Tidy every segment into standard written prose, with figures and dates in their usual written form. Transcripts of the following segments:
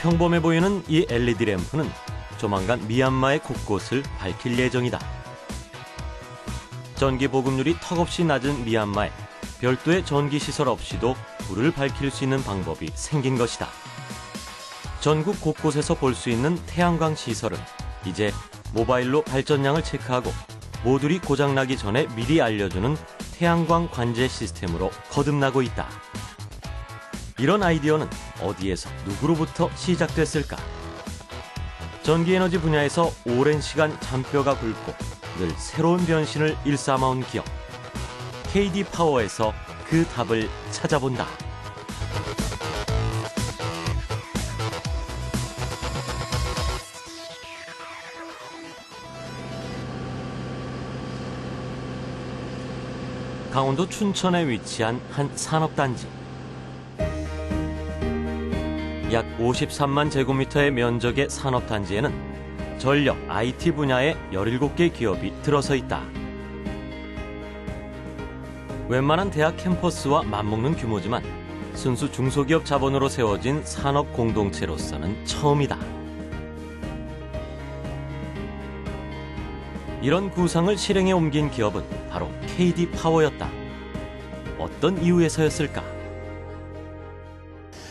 평범해 보이는 이 LED 램프는 조만간 미얀마의 곳곳을 밝힐 예정이다. 전기 보급률이 턱없이 낮은 미얀마에 별도의 전기시설 없이도 불을 밝힐 수 있는 방법이 생긴 것이다. 전국 곳곳에서 볼 수 있는 태양광 시설은 이제 모바일로 발전량을 체크하고 모듈이 고장나기 전에 미리 알려주는 태양광 관제 시스템으로 거듭나고 있다. 이런 아이디어는 어디에서 누구로부터 시작됐을까? 전기에너지 분야에서 오랜 시간 잔뼈가 굵고 늘 새로운 변신을 일삼아온 기업 KD파워에서 그 답을 찾아본다. 강원도 춘천에 위치한 한 산업단지. 약 53만 제곱미터의 면적의 산업단지에는 전력, IT 분야의 17개 기업이 들어서 있다. 웬만한 대학 캠퍼스와 맞먹는 규모지만 순수 중소기업 자본으로 세워진 산업 공동체로서는 처음이다. 이런 구상을 실행에 옮긴 기업은 바로 KD파워였다. 어떤 이유에서였을까?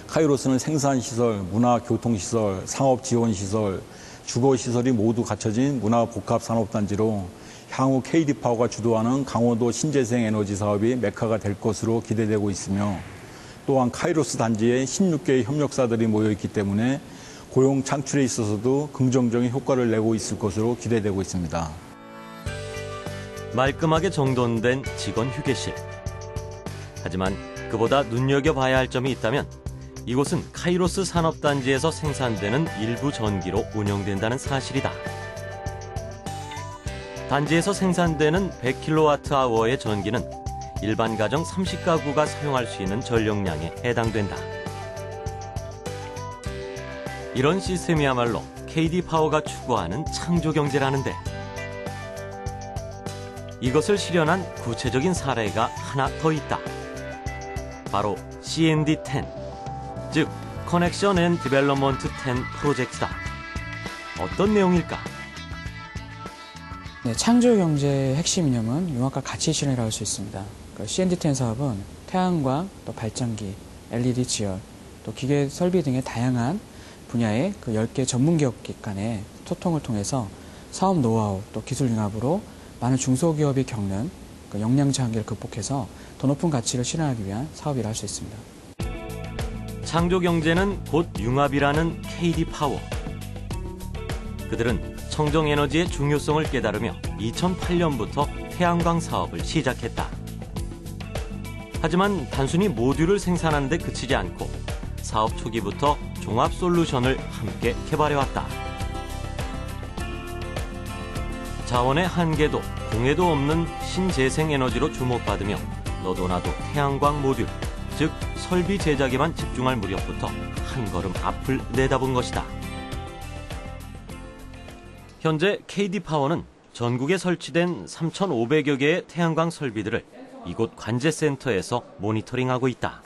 카이로스는 생산시설, 문화교통시설, 상업지원시설, 주거시설이 모두 갖춰진 문화복합산업단지로 향후 KD파워가 주도하는 강원도 신재생에너지 사업이 메카가 될 것으로 기대되고 있으며 또한 카이로스 단지에 16개의 협력사들이 모여있기 때문에 고용 창출에 있어서도 긍정적인 효과를 내고 있을 것으로 기대되고 있습니다. 말끔하게 정돈된 직원 휴게실. 하지만 그보다 눈여겨봐야 할 점이 있다면 이곳은 카이로스 산업단지에서 생산되는 일부 전기로 운영된다는 사실이다. 단지에서 생산되는 100kWh의 전기는 일반 가정 30가구가 사용할 수 있는 전력량에 해당된다. 이런 시스템이야말로 KD파워가 추구하는 창조경제라는데 이것을 실현한 구체적인 사례가 하나 더 있다. 바로 CND10, 즉 커넥션 앤 디벨롭먼트 10 프로젝트다. 어떤 내용일까? 네, 창조경제의 핵심 이념은 융합과 가치 실현이라고 할 수 있습니다. CND10 사업은 태양광, 또 발전기, LED 지열, 또 기계 설비 등의 다양한 분야의 10개 전문 기업 간의 소통을 통해서 사업 노하우, 또 기술 융합으로 많은 중소기업이 겪는 역량제 한계를 극복해서 더 높은 가치를 실현하기 위한 사업이라 할 수 있습니다. 창조경제는 곧 융합이라는 KD파워. 그들은 청정에너지의 중요성을 깨달으며 2008년부터 태양광 사업을 시작했다. 하지만 단순히 모듈을 생산하는 데 그치지 않고 사업 초기부터 종합 솔루션을 함께 개발해왔다. 자원의 한계도 공해도 없는 신재생에너지로 주목받으며 너도 나도 태양광 모듈, 즉 설비 제작에만 집중할 무렵부터 한 걸음 앞을 내다본 것이다. 현재 KD파워는 전국에 설치된 3,500여 개의 태양광 설비들을 이곳 관제센터에서 모니터링하고 있다.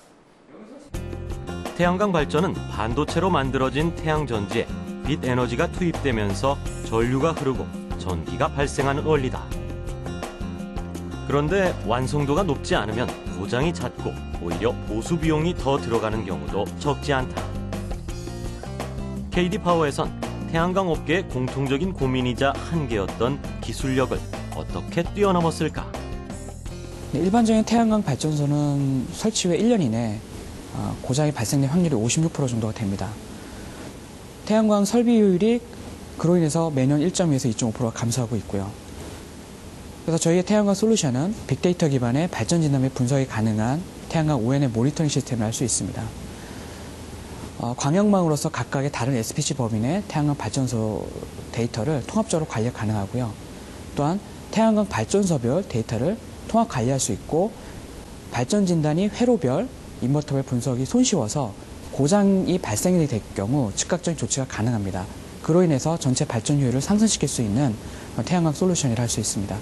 태양광 발전은 반도체로 만들어진 태양전지에 빛 에너지가 투입되면서 전류가 흐르고 전기가 발생하는 원리다. 그런데 완성도가 높지 않으면 고장이 잦고 오히려 보수 비용이 더 들어가는 경우도 적지 않다. KD파워에선 태양광 업계의 공통적인 고민이자 한계였던 기술력을 어떻게 뛰어넘었을까? 일반적인 태양광 발전소는 설치 후에 1년 이내 고장이 발생될 확률이 56% 정도가 됩니다. 태양광 설비율이 그로 인해서 매년 1.2에서 2.5%가 감소하고 있고요. 그래서 저희의 태양광 솔루션은 빅데이터 기반의 발전 진단 및 분석이 가능한 태양광 ON의 모니터링 시스템을 할 수 있습니다. 광역망으로서 각각의 다른 SPC 법인의 태양광 발전소 데이터를 통합적으로 관리 가능하고요. 또한 태양광 발전소별 데이터를 통합 관리할 수 있고 발전 진단이 회로별, 인버터별 분석이 손쉬워서 고장이 발생이 될 경우 즉각적인 조치가 가능합니다. 그로 인해서 전체 발전 효율을 상승시킬 수 있는 태양광 솔루션이라 할 수 있습니다.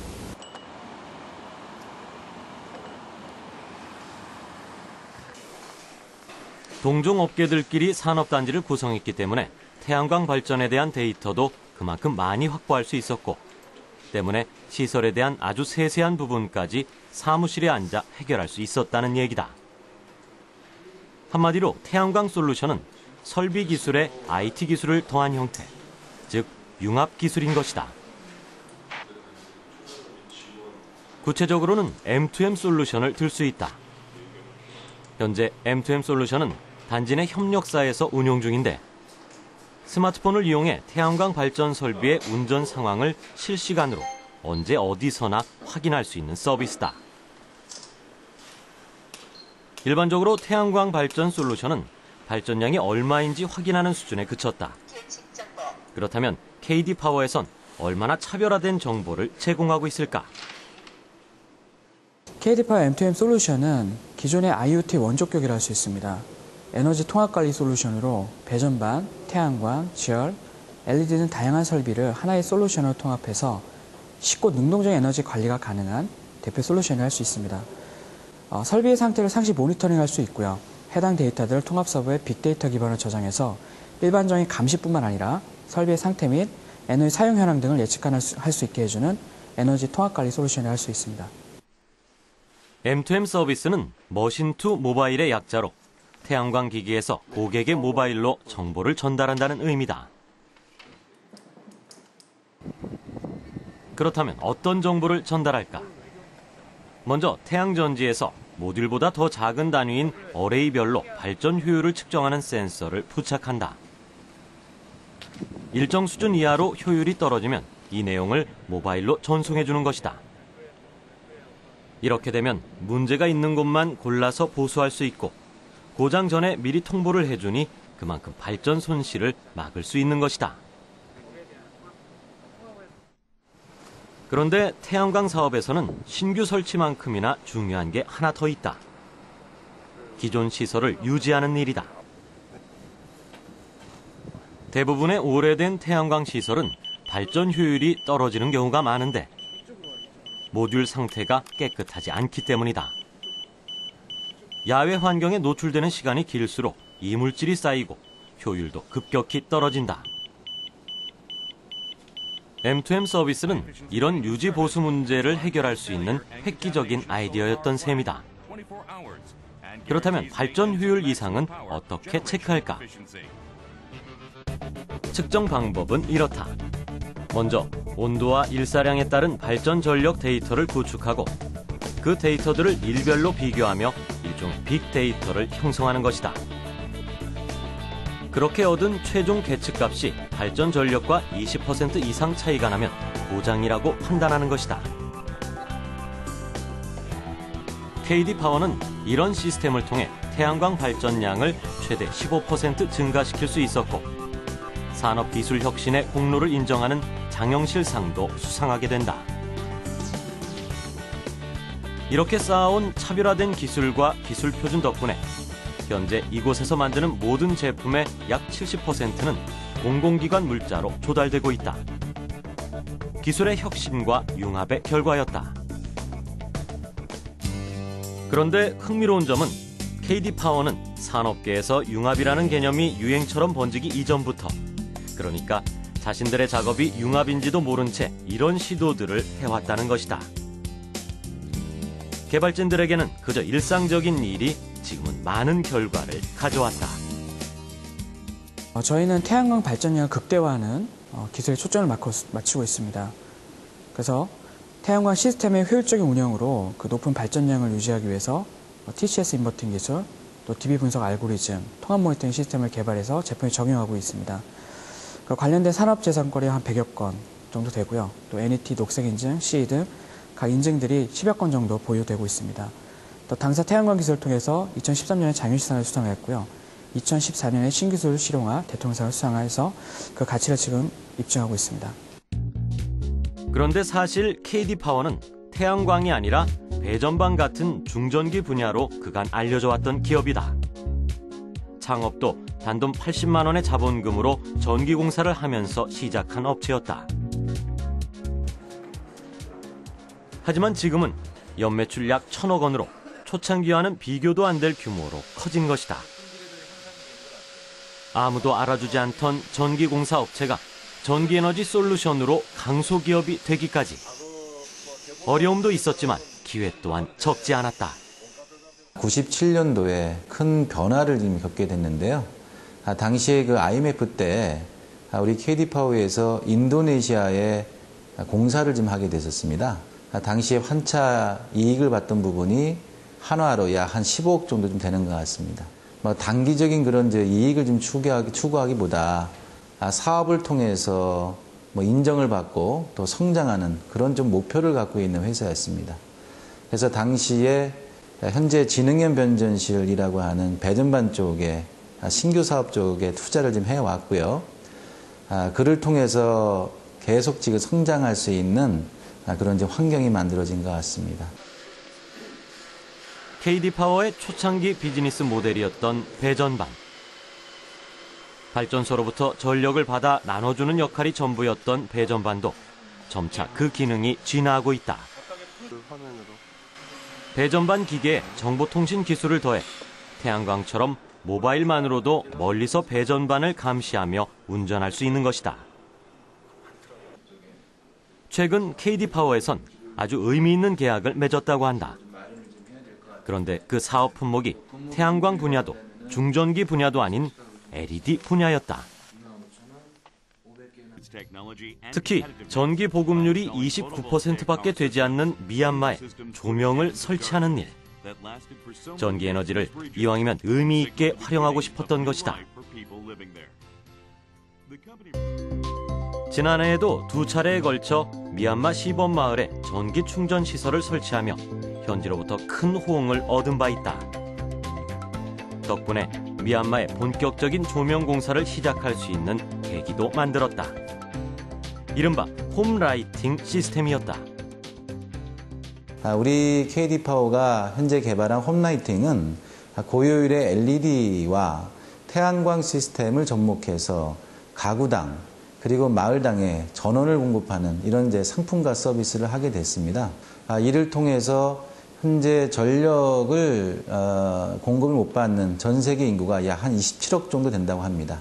동종 업계들끼리 산업단지를 구성했기 때문에 태양광 발전에 대한 데이터도 그만큼 많이 확보할 수 있었고, 때문에 시설에 대한 아주 세세한 부분까지 사무실에 앉아 해결할 수 있었다는 얘기다. 한마디로 태양광 솔루션은 설비 기술에 IT 기술을 더한 형태, 즉 융합 기술인 것이다. 구체적으로는 M2M 솔루션을 들 수 있다. 현재 M2M 솔루션은 단지 내 협력사에서 운용 중인데, 스마트폰을 이용해 태양광 발전 설비의 운전 상황을 실시간으로 언제 어디서나 확인할 수 있는 서비스다. 일반적으로 태양광 발전 솔루션은 발전량이 얼마인지 확인하는 수준에 그쳤다. 그렇다면 KD파워에선 얼마나 차별화된 정보를 제공하고 있을까? KD파워 M2M 솔루션은 기존의 IoT 원조격이라 할 수 있습니다. 에너지 통합관리 솔루션으로 배전반, 태양광, 지열, LED 등 다양한 설비를 하나의 솔루션으로 통합해서 쉽고 능동적인 에너지 관리가 가능한 대표 솔루션을 할 수 있습니다. 설비의 상태를 상시 모니터링할 수 있고요. 해당 데이터들을 통합 서버에 빅데이터 기반으로 저장해서 일반적인 감시뿐만 아니라 설비의 상태 및 에너지 사용 현황 등을 예측할 수 있게 해주는 에너지 통합관리 솔루션을 할 수 있습니다. M2M 서비스는 머신 투 모바일의 약자로 태양광 기기에서 고객의 모바일로 정보를 전달한다는 의미다. 그렇다면 어떤 정보를 전달할까? 먼저 태양전지에서 모듈보다 더 작은 단위인 어레이별로 발전 효율을 측정하는 센서를 부착한다. 일정 수준 이하로 효율이 떨어지면 이 내용을 모바일로 전송해주는 것이다. 이렇게 되면 문제가 있는 곳만 골라서 보수할 수 있고, 고장 전에 미리 통보를 해주니 그만큼 발전 손실을 막을 수 있는 것이다. 그런데 태양광 사업에서는 신규 설치만큼이나 중요한 게 하나 더 있다. 기존 시설을 유지하는 일이다. 대부분의 오래된 태양광 시설은 발전 효율이 떨어지는 경우가 많은데, 모듈 상태가 깨끗하지 않기 때문이다. 야외 환경에 노출되는 시간이 길수록 이물질이 쌓이고 효율도 급격히 떨어진다. M2M 서비스는 이런 유지 보수 문제를 해결할 수 있는 획기적인 아이디어였던 셈이다. 그렇다면 발전 효율 이상은 어떻게 체크할까? 측정 방법은 이렇다. 먼저 온도와 일사량에 따른 발전 전력 데이터를 구축하고 그 데이터들을 일별로 비교하며 일종의 빅데이터를 형성하는 것이다. 그렇게 얻은 최종 계측값이 발전 전력과 20% 이상 차이가 나면 고장이라고 판단하는 것이다. KD파워는 이런 시스템을 통해 태양광 발전량을 최대 15% 증가시킬 수 있었고, 산업기술 혁신의 공로를 인정하는 장영실상도 수상하게 된다. 이렇게 쌓아온 차별화된 기술과 기술 표준 덕분에 현재 이곳에서 만드는 모든 제품의 약 70%는 공공기관 물자로 조달되고 있다. 기술의 혁신과 융합의 결과였다. 그런데 흥미로운 점은 KD파워는 산업계에서 융합이라는 개념이 유행처럼 번지기 이전부터, 그러니까 자신들의 작업이 융합인지도 모른 채 이런 시도들을 해왔다는 것이다. 개발진들에게는 그저 일상적인 일이 지금은 많은 결과를 가져왔다. 저희는 태양광 발전량을 극대화하는 기술에 초점을 맞추고 있습니다. 그래서 태양광 시스템의 효율적인 운영으로 그 높은 발전량을 유지하기 위해서 TCS 인버팅 기술, 또 DB 분석 알고리즘, 통합 모니터링 시스템을 개발해서 제품에 적용하고 있습니다. 관련된 산업재산권이 한 100여 건 정도 되고요. 또 NET 녹색인증, CE 등 각 인증들이 10여 건 정도 보유되고 있습니다. 또 당사 태양광 기술을 통해서 2013년에 장유시상을 수상했고요. 2014년에 신기술 실용화 대통령상을 수상해서 그 가치를 지금 입증하고 있습니다. 그런데 사실 KD파워는 태양광이 아니라 배전반 같은 중전기 분야로 그간 알려져 왔던 기업이다. 창업도 단돈 80만 원의 자본금으로 전기공사를 하면서 시작한 업체였다. 하지만 지금은 연매출 약 1,000억 원으로 초창기와는 비교도 안 될 규모로 커진 것이다. 아무도 알아주지 않던 전기공사 업체가 전기에너지 솔루션으로 강소기업이 되기까지. 어려움도 있었지만 기회 또한 적지 않았다. 97년도에 큰 변화를 지금 겪게 됐는데요. 당시에 그 IMF 때 우리 KD파워에서 인도네시아에 공사를 좀 하게 됐었습니다. 당시에 환차 이익을 봤던 부분이 한화로 약 한 15억 정도 좀 되는 것 같습니다. 단기적인 그런 이익을 좀 추구하기보다 사업을 통해서 인정을 받고 또 성장하는 그런 좀 목표를 갖고 있는 회사였습니다. 그래서 당시에 현재 진흥현 변전실이라고 하는 배전반 쪽에 신규 사업 쪽에 투자를 좀 해왔고요. 그를 통해서 계속 지금 성장할 수 있는 그런 이제 환경이 만들어진 것 같습니다. KD파워의 초창기 비즈니스 모델이었던 배전반. 발전소로부터 전력을 받아 나눠주는 역할이 전부였던 배전반도 점차 그 기능이 진화하고 있다. 배전반 기계에 정보통신 기술을 더해 태양광처럼 모바일만으로도 멀리서 배전반을 감시하며 운전할 수 있는 것이다. 최근 KD파워에선 아주 의미 있는 계약을 맺었다고 한다. 그런데 그 사업 품목이 태양광 분야도 중전기 분야도 아닌 LED 분야였다. 특히 전기 보급률이 29%밖에 되지 않는 미얀마에 조명을 설치하는 일. 전기 에너지를 이왕이면 의미 있게 활용하고 싶었던 것이다. 지난해에도 2차례에 걸쳐 미얀마 시범 마을에 전기 충전 시설을 설치하며 현지로부터 큰 호응을 얻은 바 있다. 덕분에 미얀마의 본격적인 조명 공사를 시작할 수 있는 계기도 만들었다. 이른바 홈라이팅 시스템이었다. 우리 KD파워가 현재 개발한 홈라이팅은 고효율의 LED와 태양광 시스템을 접목해서 가구당 그리고 마을당에 전원을 공급하는 이런 이제 상품과 서비스를 하게 됐습니다. 이를 통해서 현재 전력을 공급을 못 받는 전 세계 인구가 약 한 27억 정도 된다고 합니다.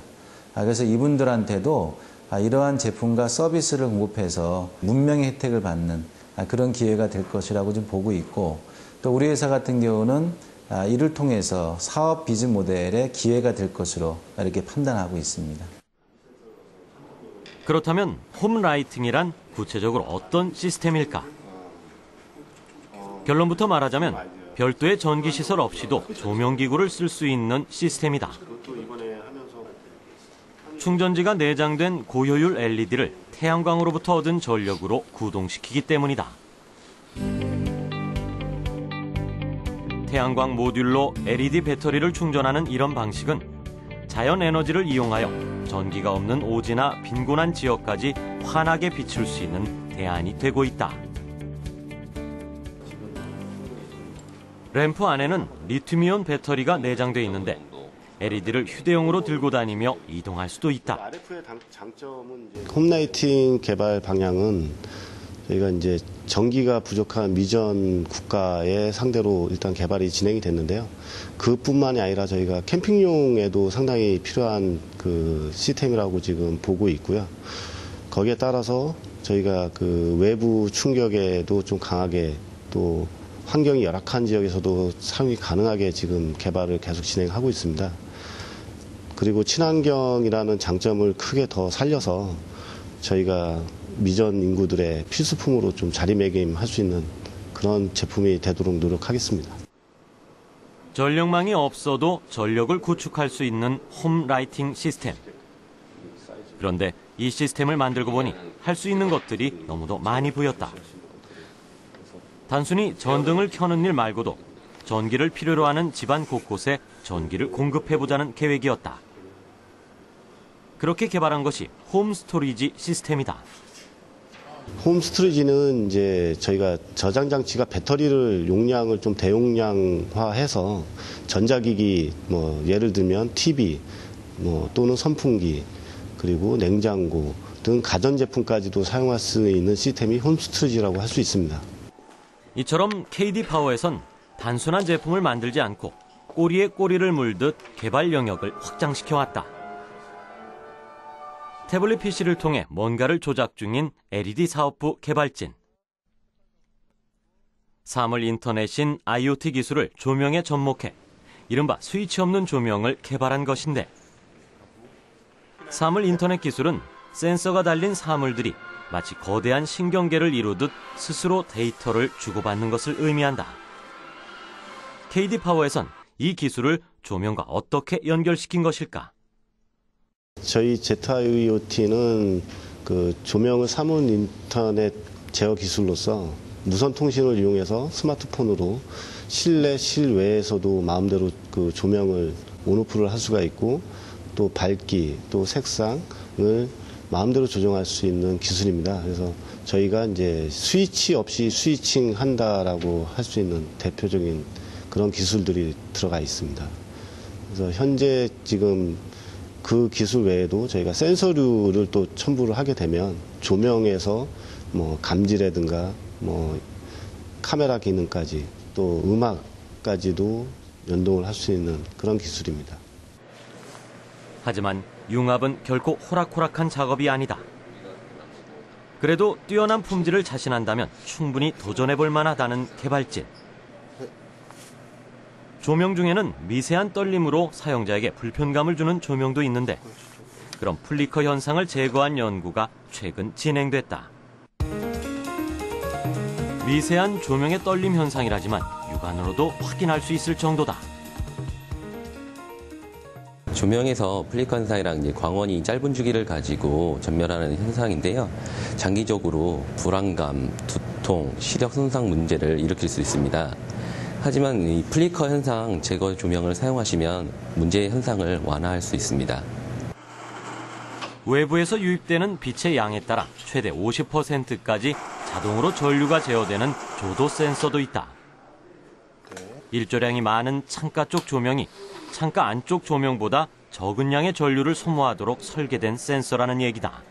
그래서 이분들한테도 이러한 제품과 서비스를 공급해서 문명의 혜택을 받는 그런 기회가 될 것이라고 좀 보고 있고, 또 우리 회사 같은 경우는 이를 통해서 사업 비즈니스 모델의 기회가 될 것으로 이렇게 판단하고 있습니다. 그렇다면 홈라이팅이란 구체적으로 어떤 시스템일까? 결론부터 말하자면 별도의 전기시설 없이도 조명기구를 쓸 수 있는 시스템이다. 충전지가 내장된 고효율 LED를 태양광으로부터 얻은 전력으로 구동시키기 때문이다. 태양광 모듈로 LED 배터리를 충전하는 이런 방식은 자연 에너지를 이용하여 전기가 없는 오지나 빈곤한 지역까지 환하게 비출 수 있는 대안이 되고 있다. 램프 안에는 리튬이온 배터리가 내장돼 있는데 LED를 휴대용으로 들고 다니며 이동할 수도 있다. 홈라이팅 개발 방향은 저희가 이제 전기가 부족한 미전 국가에 상대로 일단 개발이 진행이 됐는데요. 그뿐만이 아니라 저희가 캠핑용에도 상당히 필요한 그 시스템이라고 지금 보고 있고요. 거기에 따라서 저희가 그 외부 충격에도 좀 강하게, 또 환경이 열악한 지역에서도 사용이 가능하게 지금 개발을 계속 진행하고 있습니다. 그리고 친환경이라는 장점을 크게 더 살려서 저희가 미전 인구들의 필수품으로 좀 자리매김할 수 있는 그런 제품이 되도록 노력하겠습니다. 전력망이 없어도 전력을 구축할 수 있는 홈라이팅 시스템. 그런데 이 시스템을 만들고 보니 할 수 있는 것들이 너무도 많이 보였다. 단순히 전등을 켜는 일 말고도 전기를 필요로 하는 집안 곳곳에 전기를 공급해보자는 계획이었다. 그렇게 개발한 것이 홈스토리지 시스템이다. 홈스토리지는 이제 저희가 저장 장치가 배터리를 용량을 좀 대용량화해서 전자기기, 뭐 예를 들면 TV, 뭐 또는 선풍기, 그리고 냉장고 등 가전제품까지도 사용할 수 있는 시스템이 홈스토리지라고 할 수 있습니다. 이처럼 KD파워에선 단순한 제품을 만들지 않고 꼬리에 꼬리를 물듯 개발 영역을 확장시켜왔다. 태블릿 PC를 통해 뭔가를 조작 중인 LED 사업부 개발진. 사물 인터넷인 IoT 기술을 조명에 접목해 이른바 스위치 없는 조명을 개발한 것인데, 사물 인터넷 기술은 센서가 달린 사물들이 마치 거대한 신경계를 이루듯 스스로 데이터를 주고받는 것을 의미한다. KD파워에선 이 기술을 조명과 어떻게 연결시킨 것일까? 저희 ZIoT는 그 조명을 사물 인터넷 제어 기술로서 무선 통신을 이용해서 스마트폰으로 실내 실외에서도 마음대로 그 조명을 온오프를 할 수가 있고, 또 밝기, 또 색상을 마음대로 조정할 수 있는 기술입니다. 그래서 저희가 이제 스위치 없이 스위칭 한다라고 할 수 있는 대표적인 그런 기술들이 들어가 있습니다. 그래서 현재 지금 그 기술 외에도 저희가 센서류를 또 첨부를 하게 되면 조명에서 뭐 감지라든가 뭐 카메라 기능까지 또 음악까지도 연동을 할 수 있는 그런 기술입니다. 하지만 융합은 결코 호락호락한 작업이 아니다. 그래도 뛰어난 품질을 자신한다면 충분히 도전해볼 만하다는 개발진. 조명 중에는 미세한 떨림으로 사용자에게 불편감을 주는 조명도 있는데, 그런 플리커 현상을 제거한 연구가 최근 진행됐다. 미세한 조명의 떨림 현상이라지만 육안으로도 확인할 수 있을 정도다. 조명에서 플리커 현상이랑 이제 광원이 짧은 주기를 가지고 전멸하는 현상인데요. 장기적으로 불안감, 두통, 시력 손상 문제를 일으킬 수 있습니다. 하지만 이 플리커 현상 제거 조명을 사용하시면 문제의 현상을 완화할 수 있습니다. 외부에서 유입되는 빛의 양에 따라 최대 50%까지 자동으로 전류가 제어되는 조도 센서도 있다. 일조량이 많은 창가 쪽 조명이 창가 안쪽 조명보다 적은 양의 전류를 소모하도록 설계된 센서라는 얘기다.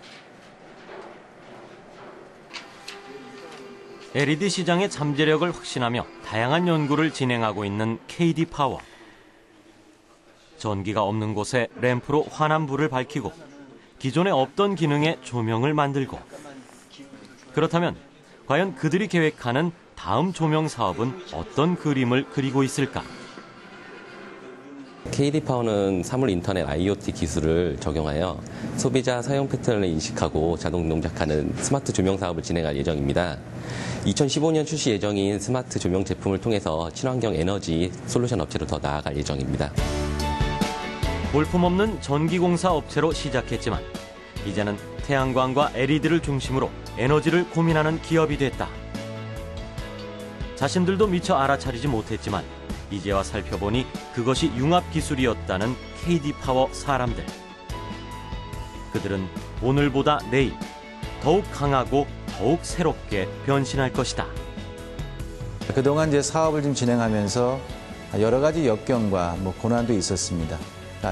LED 시장의 잠재력을 확신하며 다양한 연구를 진행하고 있는 KD파워. 전기가 없는 곳에 램프로 환한 불을 밝히고 기존에 없던 기능의 조명을 만들고, 그렇다면 과연 그들이 계획하는 다음 조명 사업은 어떤 그림을 그리고 있을까? KD파워는 사물 인터넷 IoT 기술을 적용하여 소비자 사용 패턴을 인식하고 자동 동작하는 스마트 조명 사업을 진행할 예정입니다. 2015년 출시 예정인 스마트 조명 제품을 통해서 친환경 에너지 솔루션 업체로 더 나아갈 예정입니다. 볼품없는 전기공사 업체로 시작했지만 이제는 태양광과 LED를 중심으로 에너지를 고민하는 기업이 됐다. 자신들도 미처 알아차리지 못했지만 이제와 살펴보니 그것이 융합 기술이었다는 KD파워 사람들. 그들은 오늘보다 내일 더욱 강하고 더욱 새롭게 변신할 것이다. 그동안 이제 사업을 좀 진행하면서 여러 가지 역경과 고난도 있었습니다.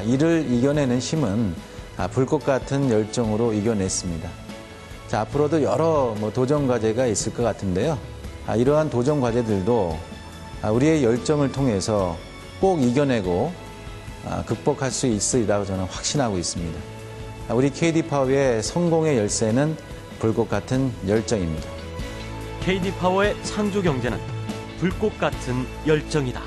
이를 이겨내는 힘은 불꽃 같은 열정으로 이겨냈습니다. 앞으로도 여러 도전 과제가 있을 것 같은데요. 이러한 도전 과제들도 우리의 열정을 통해서 꼭 이겨내고 극복할 수 있으리라고 저는 확신하고 있습니다. 우리 KD파워의 성공의 열쇠는 불꽃 같은 열정입니다. KD파워의 창조 경제는 불꽃 같은 열정이다.